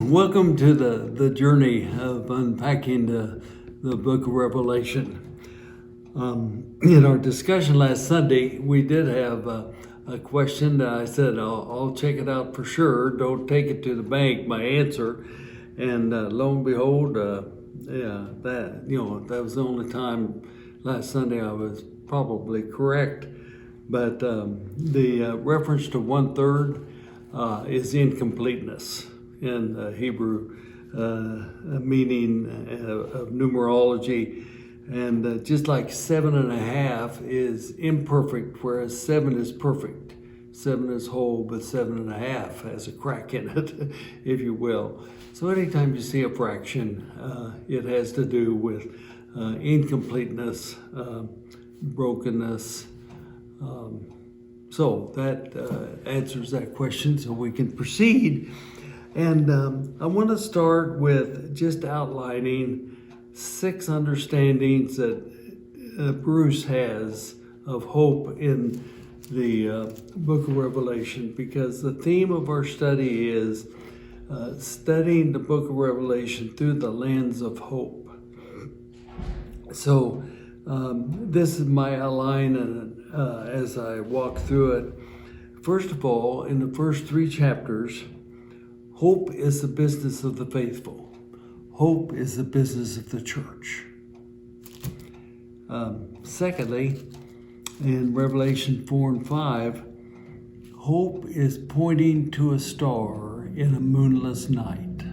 Welcome to the journey of unpacking the book of Revelation. In our discussion last Sunday, we did have a question that I said, I'll check it out for sure. Don't take it to the bank, my answer. And lo and behold, that was the only time last Sunday I was probably correct. But the reference to 1/3 is incompleteness in Hebrew, meaning of numerology. And just like 7.5 is imperfect, whereas 7 is perfect. 7 is whole, but 7.5 has a crack in it, if you will. So anytime you see a fraction, it has to do with incompleteness, brokenness. So that answers that question, so we can proceed. And I want to start with just outlining 6 understandings that Bruce has of hope in the book of Revelation, because the theme of our study is studying the book of Revelation through the lens of hope. So this is my outline as I walk through it. First of all, in the first 3 chapters, hope is the business of the faithful. Hope is the business of the church. Secondly, in Revelation 4 and 5, hope is pointing to a star in a moonless night.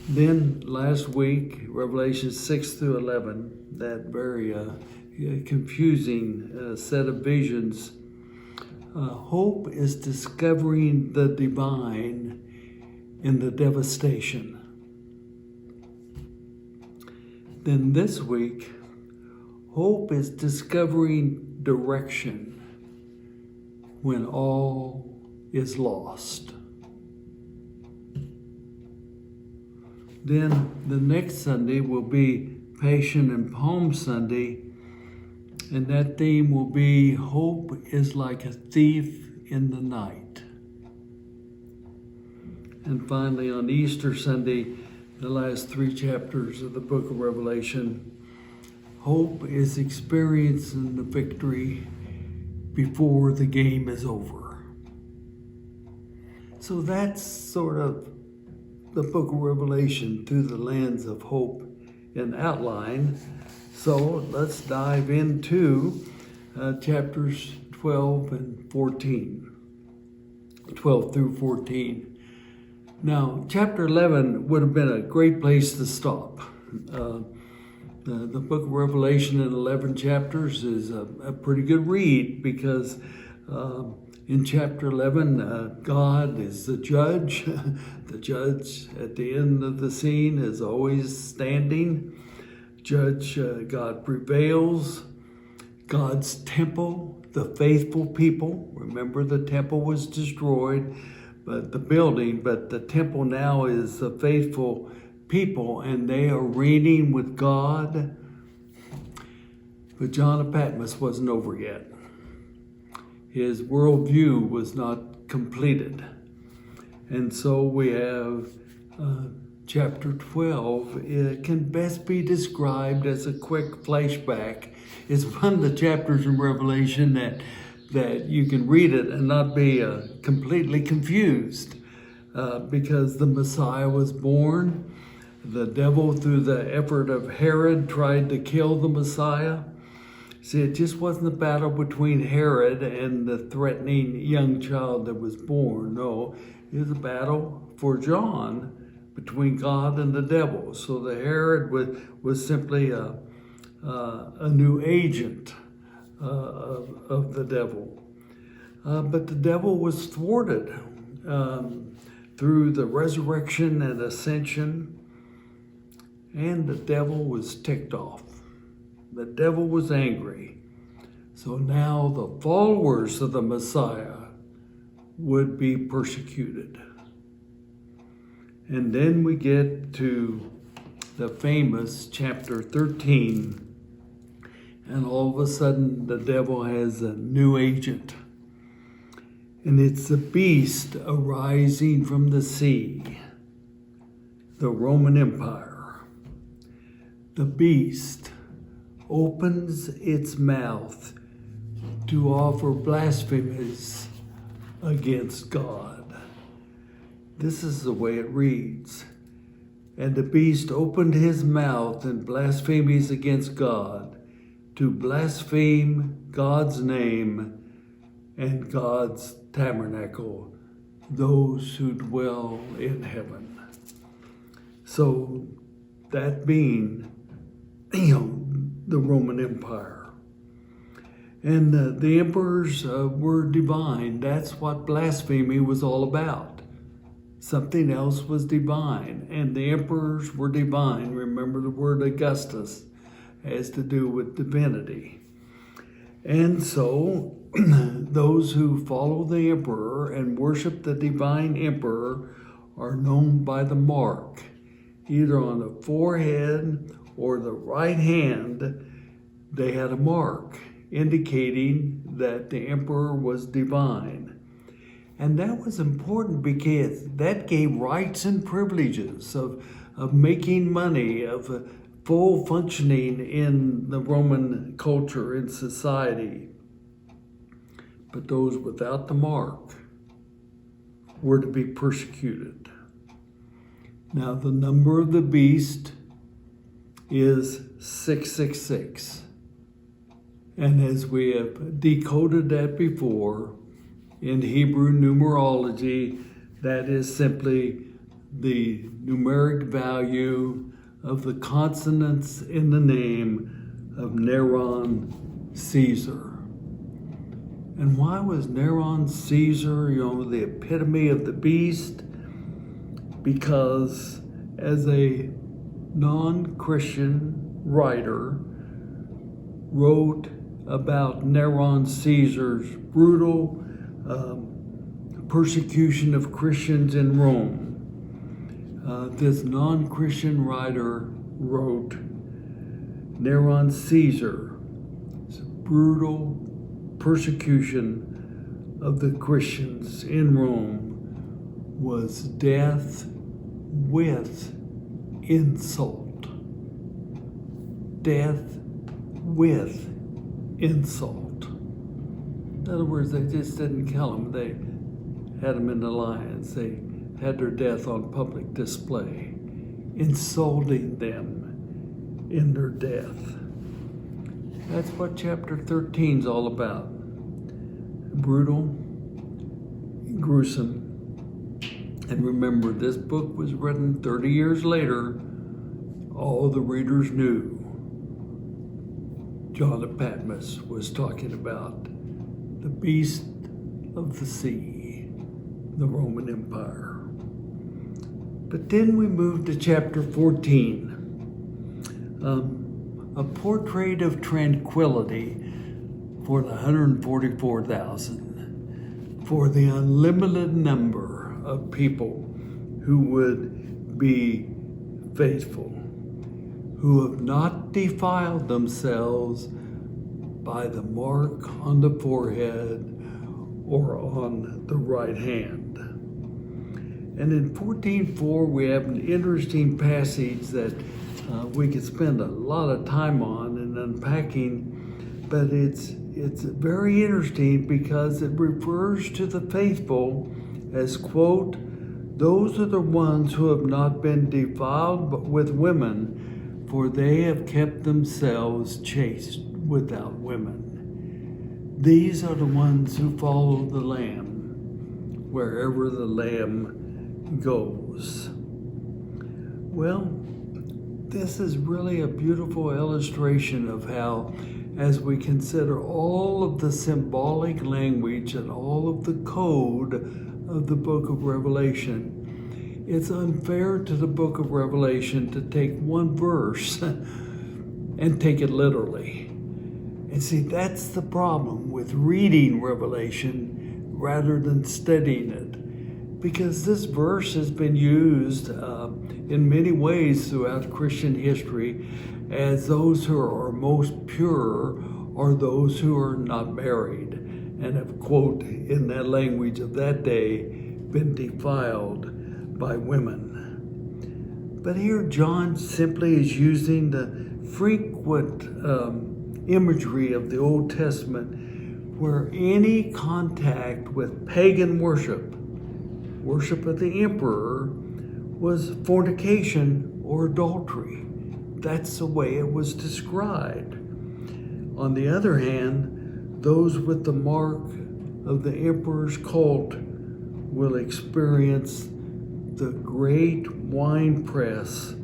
Then last week, Revelation 6 through 11, that very confusing set of visions. Hope is discovering the divine in the devastation. Then this week, hope is discovering direction when all is lost. Then the next Sunday will be Passion and Palm Sunday, and that theme will be hope is like a thief in the night. And finally, on Easter Sunday, the last 3 chapters of the book of Revelation, hope is experiencing the victory before the game is over. So that's sort of the book of Revelation through the lens of hope in outline. So let's dive into chapters 12 and 14, 12 through 14. Now, chapter 11 would have been a great place to stop. The book of Revelation in 11 chapters is a pretty good read, because in chapter 11, God is the judge. The judge at the end of the scene is always standing. God prevails. God's temple, the faithful people. Remember, the temple was destroyed, but the temple now is the faithful people, and they are reigning with God. But John of Patmos wasn't over yet. His worldview was not completed. And so we have chapter 12. It can best be described as a quick flashback. It's one of the chapters in Revelation that you can read it and not be completely confused, because the Messiah was born. The devil, through the effort of Herod, tried to kill the Messiah. See, it just wasn't a battle between Herod and the threatening young child that was born. No, it was a battle for John between God and the devil. So the Herod was simply a new agent of the devil. But the devil was thwarted through the resurrection and ascension, and the devil was ticked off. The devil was angry. So now the followers of the Messiah would be persecuted. And then we get to the famous chapter 13, and all of a sudden the devil has a new agent. And it's the beast arising from the sea, the Roman Empire. The beast opens its mouth to offer blasphemies against God. This is the way it reads. And the beast opened his mouth in blasphemies against God, to blaspheme God's name and God's tabernacle, those who dwell in heaven. So that being, the Roman Empire. And the emperors were divine. That's what blasphemy was all about. Something else was divine, and the emperors were divine. Remember, the word Augustus has to do with divinity. And so those who follow the emperor and worship the divine emperor are known by the mark, either on the forehead or the right hand. They had a mark indicating that the emperor was divine. And that was important because that gave rights and privileges of making money, of full functioning in the Roman culture and society. But those without the mark were to be persecuted. Now the number of the beast is 666. And as we have decoded that before, in Hebrew numerology, that is simply the numeric value of the consonants in the name of Neron Caesar. And why was Neron Caesar, the epitome of the beast? Because as a non-Christian writer wrote about Neron Caesar's brutal persecution of Christians in Rome. This non-Christian writer wrote, Neron Caesar's brutal persecution of the Christians in Rome was death with insult. Death with insult. In other words, they just didn't kill them. They had them in the lions. They had their death on public display, insulting them in their death. That's what chapter 13 is all about. Brutal, gruesome. And remember, this book was written 30 years later. All the readers knew John of Patmos was talking about the beast of the sea, the Roman Empire. But then we move to chapter 14, a portrait of tranquility for the 144,000, for the unlimited number of people who would be faithful, who have not defiled themselves by the mark on the forehead or on the right hand. And in 14:4, we have an interesting passage that we could spend a lot of time on and unpacking, but it's very interesting because it refers to the faithful as, quote, those are the ones who have not been defiled with women, for they have kept themselves chaste without women. These are the ones who follow the Lamb wherever the Lamb goes. Well, this is really a beautiful illustration of how, as we consider all of the symbolic language and all of the code of the book of Revelation, it's unfair to the book of Revelation to take one verse and take it literally. And see, that's the problem with reading Revelation rather than studying it. Because this verse has been used in many ways throughout Christian history as those who are most pure are those who are not married. and have, quote, in that language of that day, been defiled by women. But here John simply is using the frequent imagery of the Old Testament where any contact with pagan worship of the emperor, was fornication or adultery. That's the way it was described. On the other hand, those with the mark of the emperor's cult will experience the great winepress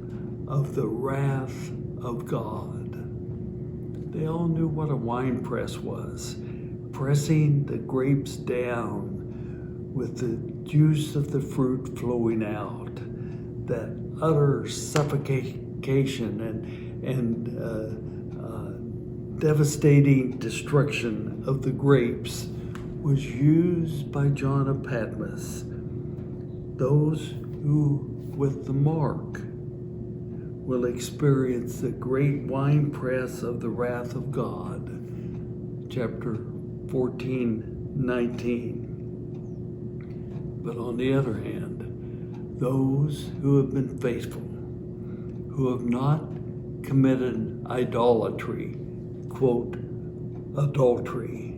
of the wrath of God. They all knew what a winepress was, pressing the grapes down with the juice of the fruit flowing out. That utter suffocation and devastating destruction of the grapes was used by John of Patmos. Those who, with the mark, will experience the great winepress of the wrath of God. Chapter 14:19. But on the other hand, those who have been faithful, who have not committed idolatry, quote, adultery,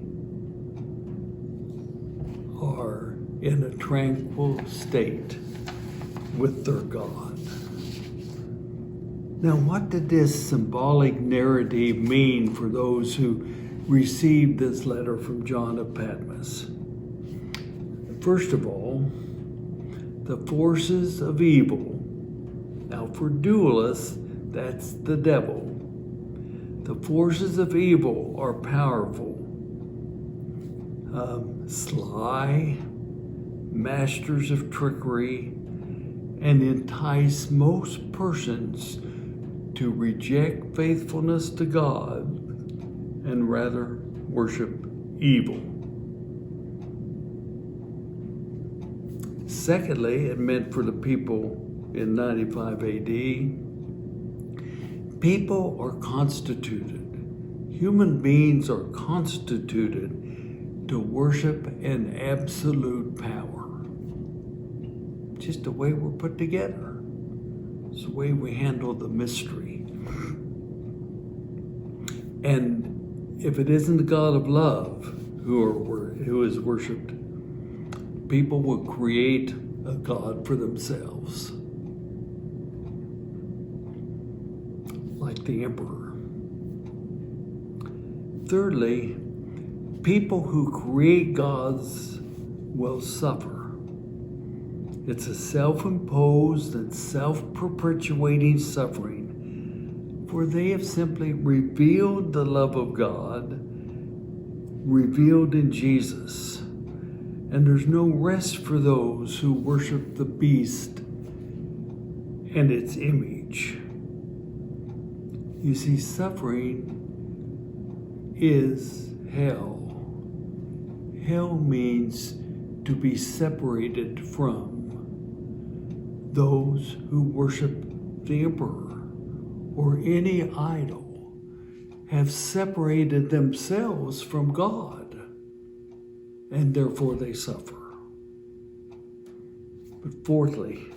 are in a tranquil state with their God. Now, what did this symbolic narrative mean for those who received this letter from John of Patmos? First of all, the forces of evil. Now, for dualists, that's the devil. The forces of evil are powerful, sly, masters of trickery, and entice most persons to reject faithfulness to God and rather worship evil. Secondly, it meant for the people in 95 AD, people are constituted, human beings are constituted to worship an absolute power. Just the way we're put together. It's the way we handle the mystery. And if it isn't the God of love who is worshipped, people will create a God for themselves, like the emperor. Thirdly, people who create gods will suffer. It's a self-imposed and self-perpetuating suffering, for they have simply revealed the love of God, revealed in Jesus. And there's no rest for those who worship the beast and its image. You see, suffering is hell. Hell means to be separated from. Those who worship the emperor or any idol have separated themselves from God, and therefore they suffer. But fourthly,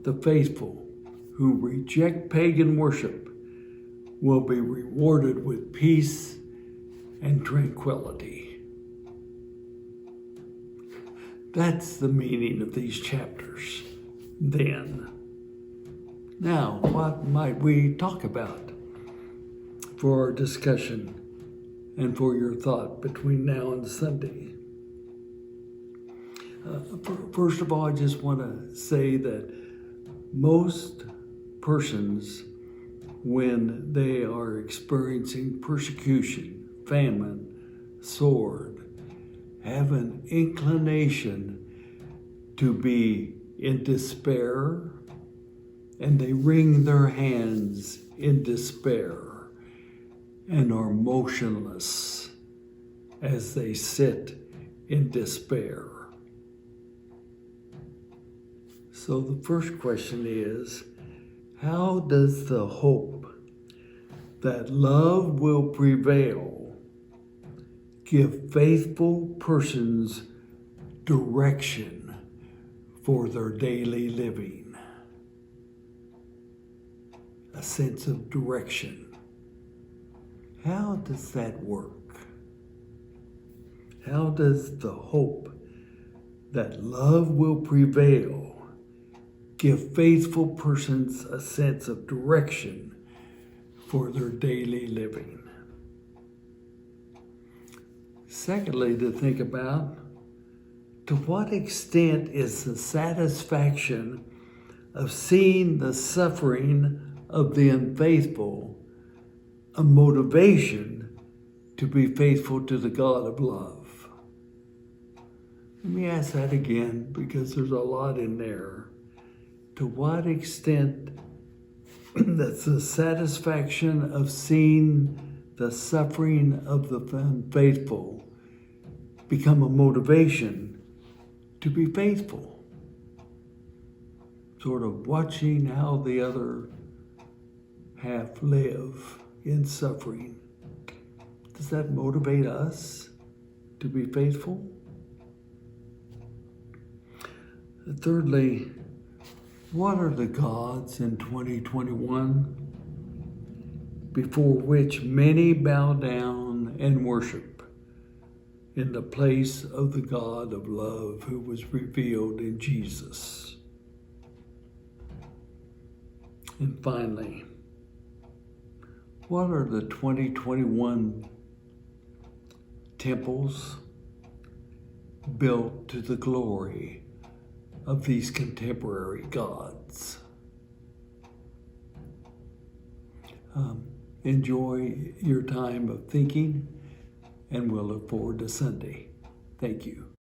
the faithful who reject pagan worship will be rewarded with peace and tranquility. That's the meaning of these chapters. Then, now, what might we talk about for our discussion and for your thought between now and Sunday? First of all, I just want to say that most persons, when they are experiencing persecution, famine, sword, have an inclination to be in despair, and they wring their hands in despair and are motionless as they sit in despair. So the first question is, how does the hope that love will prevail give faithful persons direction for their daily living. A sense of direction. How does that work? How does the hope that love will prevail give faithful persons a sense of direction for their daily living? Secondly, to think about, to what extent is the satisfaction of seeing the suffering of the unfaithful a motivation to be faithful to the God of love? Let me ask that again, because there's a lot in there. To what extent that's the satisfaction of seeing the suffering of the unfaithful become a motivation to be faithful? Sort of watching how the other half live in suffering. Does that motivate us to be faithful? Thirdly, what are the gods in 2021 before which many bow down and worship in the place of the God of love who was revealed in Jesus? And finally, what are the 2021 temples built to the glory of these contemporary gods? Enjoy your time of thinking, and we'll look forward to Sunday. Thank you.